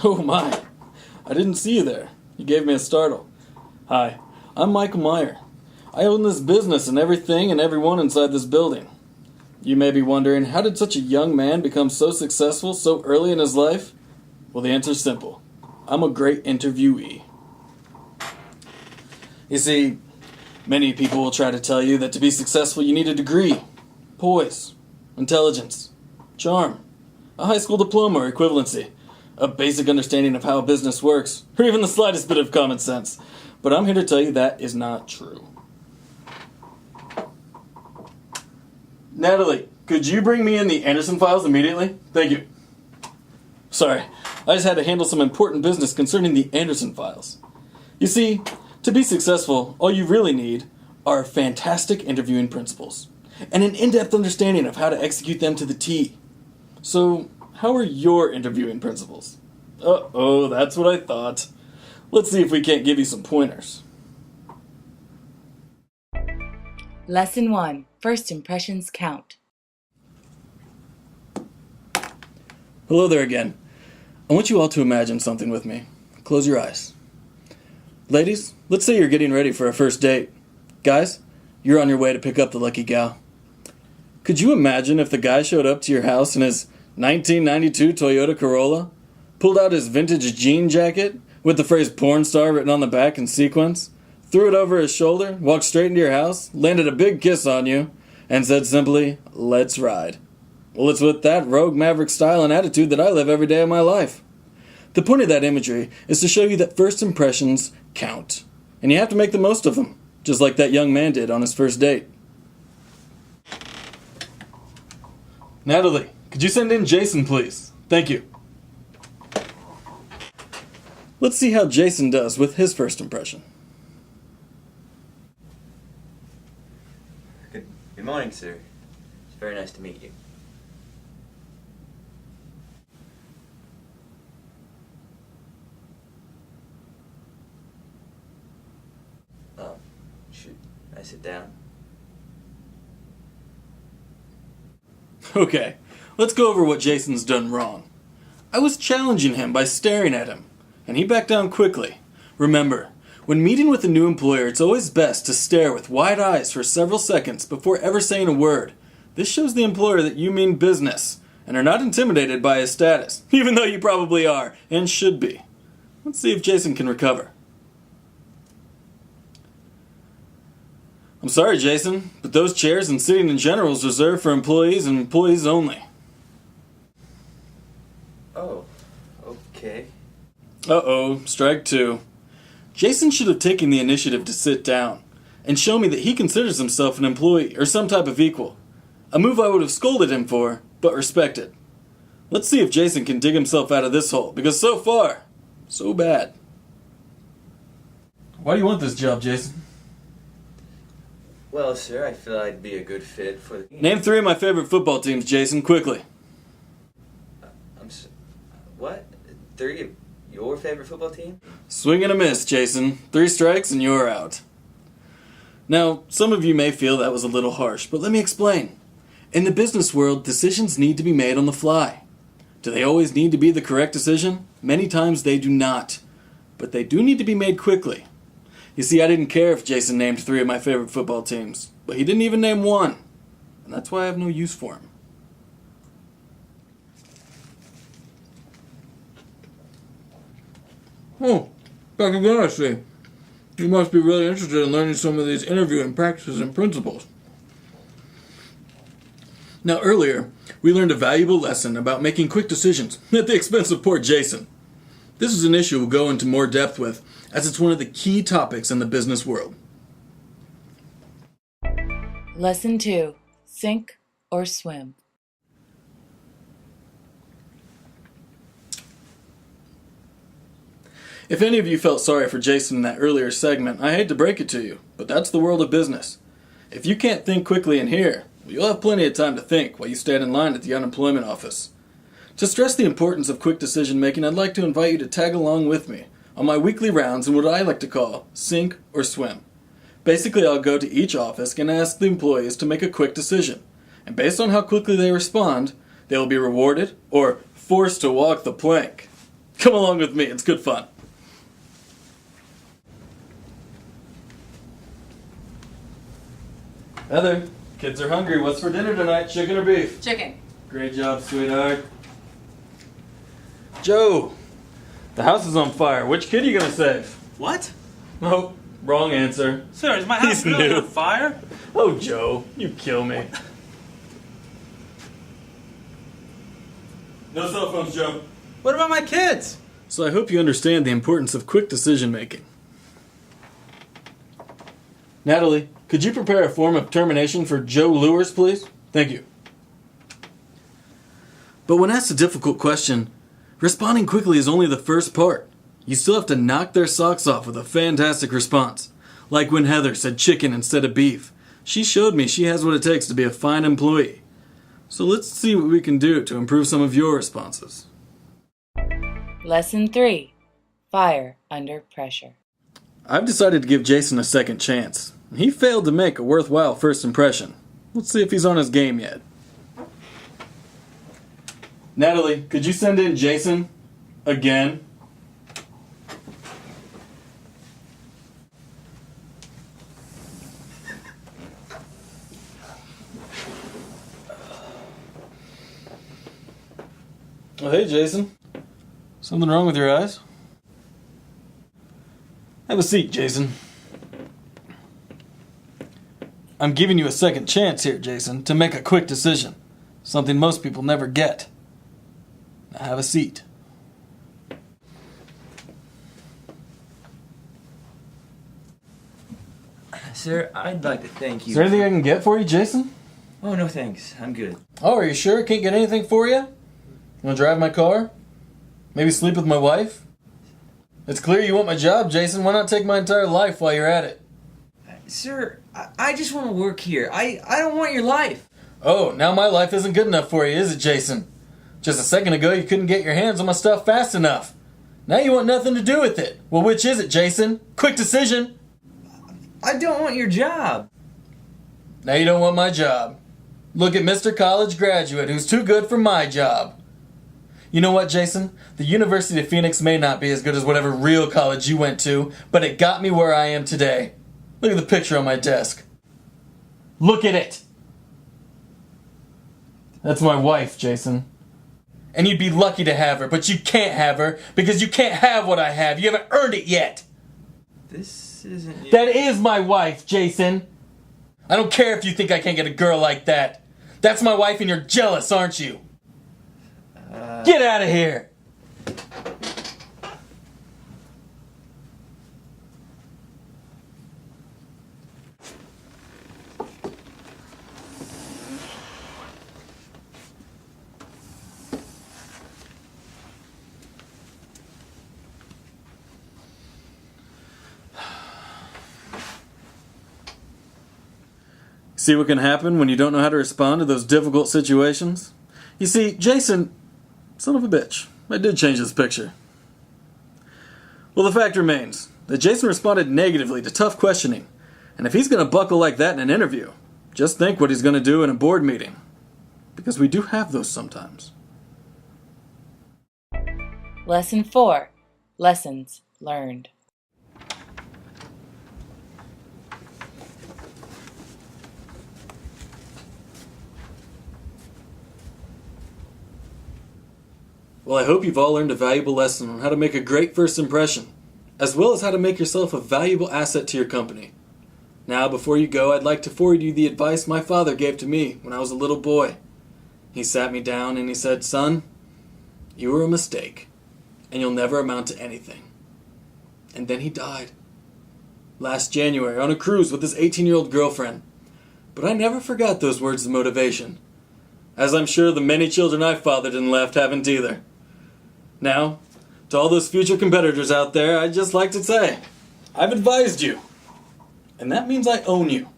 Oh my, I didn't see you there. You gave me a startle. Hi, I'm Michael Meyer. I own this business and everything and everyone inside this building. You may be wondering, how did such a young man become so successful so early in his life? Well, the answer's simple. I'm a great interviewee. You see, many people will try to tell you that to be successful you need a degree, poise, intelligence, charm, a high school diploma or equivalency, a basic understanding of how a business works, or even the slightest bit of common sense. But I'm here to tell you that is not true. Natalie, could you bring me in the Anderson files immediately? Thank you. Sorry, I just had to handle some important business concerning the Anderson files. You see, to be successful, all you really need are fantastic interviewing principles and an in-depth understanding of how to execute them to the T. So, how are your interviewing principles? Uh-oh, that's what I thought. Let's see if we can't give you some pointers. Lesson 1. First impressions count. Hello there again. I want you all to imagine something with me. Close your eyes. Ladies, let's say you're getting ready for a first date. Guys, you're on your way to pick up the lucky gal. Could you imagine if the guy showed up to your house in his 1992 Toyota Corolla, pulled out his vintage jean jacket with the phrase porn star written on the back in sequins, threw it over his shoulder, walked straight into your house, landed a big kiss on you, and said simply, "Let's ride"? Well, it's with that rogue maverick style and attitude that I live every day of my life. The point of that imagery is to show you that first impressions count, and you have to make the most of them, just like that young man did on his first date. Natalie, could you send in Jason, please? Thank you. Let's see how Jason does with his first impression. Good morning, sir. It's very nice to meet you. Should I sit down? Okay, let's go over what Jason's done wrong. I was challenging him by staring at him, and he backed down quickly. Remember, when meeting with a new employer, it's always best to stare with wide eyes for several seconds before ever saying a word. This shows the employer that you mean business, and are not intimidated by his status, even though you probably are, and should be. Let's see if Jason can recover. I'm sorry, Jason, but those chairs and sitting in general is reserved for employees and employees only. Oh, okay. Uh-oh, strike two. Jason should have taken the initiative to sit down and show me that he considers himself an employee or some type of equal. A move I would have scolded him for, but respected. Let's see if Jason can dig himself out of this hole, because so far, so bad. Why do you want this job, Jason? Well, sir, I feel I'd be a good fit for the... Name 3 of my favorite football teams, Jason, quickly. What? 3 of your favorite football team? Swing and a miss, Jason. 3 strikes and you're out. Now, some of you may feel that was a little harsh, but let me explain. In the business world, decisions need to be made on the fly. Do they always need to be the correct decision? Many times they do not. But they do need to be made quickly. You see, I didn't care if Jason named 3 of my favorite football teams, but he didn't even name 1. And that's why I have no use for him. Oh, back again, I see. You must be really interested in learning some of these interviewing practices and principles. Now, earlier, we learned a valuable lesson about making quick decisions at the expense of poor Jason. This is an issue we'll go into more depth with, as it's one of the key topics in the business world. Lesson 2. Sink or swim. If any of you felt sorry for Jason in that earlier segment, I hate to break it to you, but that's the world of business. If you can't think quickly in here, you'll have plenty of time to think while you stand in line at the unemployment office. To stress the importance of quick decision making, I'd like to invite you to tag along with me on my weekly rounds in what I like to call sink or swim. Basically, I'll go to each office and ask the employees to make a quick decision, and based on how quickly they respond, they will be rewarded or forced to walk the plank. Come along with me, it's good fun. Heather, kids are hungry. What's for dinner tonight, chicken or beef? Chicken. Great job, sweetheart. Joe, the house is on fire. Which kid are you gonna save? What? Oh, wrong answer. Sir, is my house He's really new. on fire? Oh, Joe, you kill me. No cell phones, Joe. What about my kids? So I hope you understand the importance of quick decision making. Natalie, could you prepare a form of termination for Joe Lewis, please? Thank you. But when asked a difficult question, responding quickly is only the first part. You still have to knock their socks off with a fantastic response. Like when Heather said chicken instead of beef. She showed me she has what it takes to be a fine employee. So let's see what we can do to improve some of your responses. Lesson 3. Fire under pressure. I've decided to give Jason a second chance. He failed to make a worthwhile first impression. Let's see if he's on his game yet. Natalie, could you send in Jason? Again? Oh, hey, Jason. Something wrong with your eyes? Have a seat, Jason. I'm giving you a second chance here, Jason, to make a quick decision. Something most people never get. Now have a seat. Sir, I'd like to thank you. Is there anything I can get for you, Jason? Oh, no thanks. I'm good. Oh, are you sure? Can't get anything for you? Want to drive my car? Maybe sleep with my wife? It's clear you want my job, Jason. Why not take my entire life while you're at it? Sir, I just want to work here. I don't want your life. Oh, now my life isn't good enough for you, is it, Jason? Just a second ago, you couldn't get your hands on my stuff fast enough. Now you want nothing to do with it. Well, which is it, Jason? Quick decision. I don't want your job. Now you don't want my job. Look at Mr. College Graduate, who's too good for my job. You know what, Jason? The University of Phoenix may not be as good as whatever real college you went to, but it got me where I am today. Look at the picture on my desk. Look at it! That's my wife, Jason. And you'd be lucky to have her, but you can't have her because you can't have what I have. You haven't earned it yet. This isn't... That is my wife, Jason. I don't care if you think I can't get a girl like that. That's my wife and you're jealous, aren't you? Get out of here! See what can happen when you don't know how to respond to those difficult situations? You see, Jason, son of a bitch, I did change this picture. Well, the fact remains that Jason responded negatively to tough questioning, and if he's going to buckle like that in an interview, just think what he's going to do in a board meeting. Because we do have those sometimes. Lesson 4. Lessons learned. Well, I hope you've all learned a valuable lesson on how to make a great first impression, as well as how to make yourself a valuable asset to your company. Now, before you go, I'd like to forward you the advice my father gave to me when I was a little boy. He sat me down and he said, "Son, you were a mistake, and you'll never amount to anything." And then he died. Last January, on a cruise with his 18-year-old girlfriend. But I never forgot those words of motivation. As I'm sure the many children I fathered and left haven't either. Now, to all those future competitors out there, I'd just like to say, I've advised you. And that means I own you.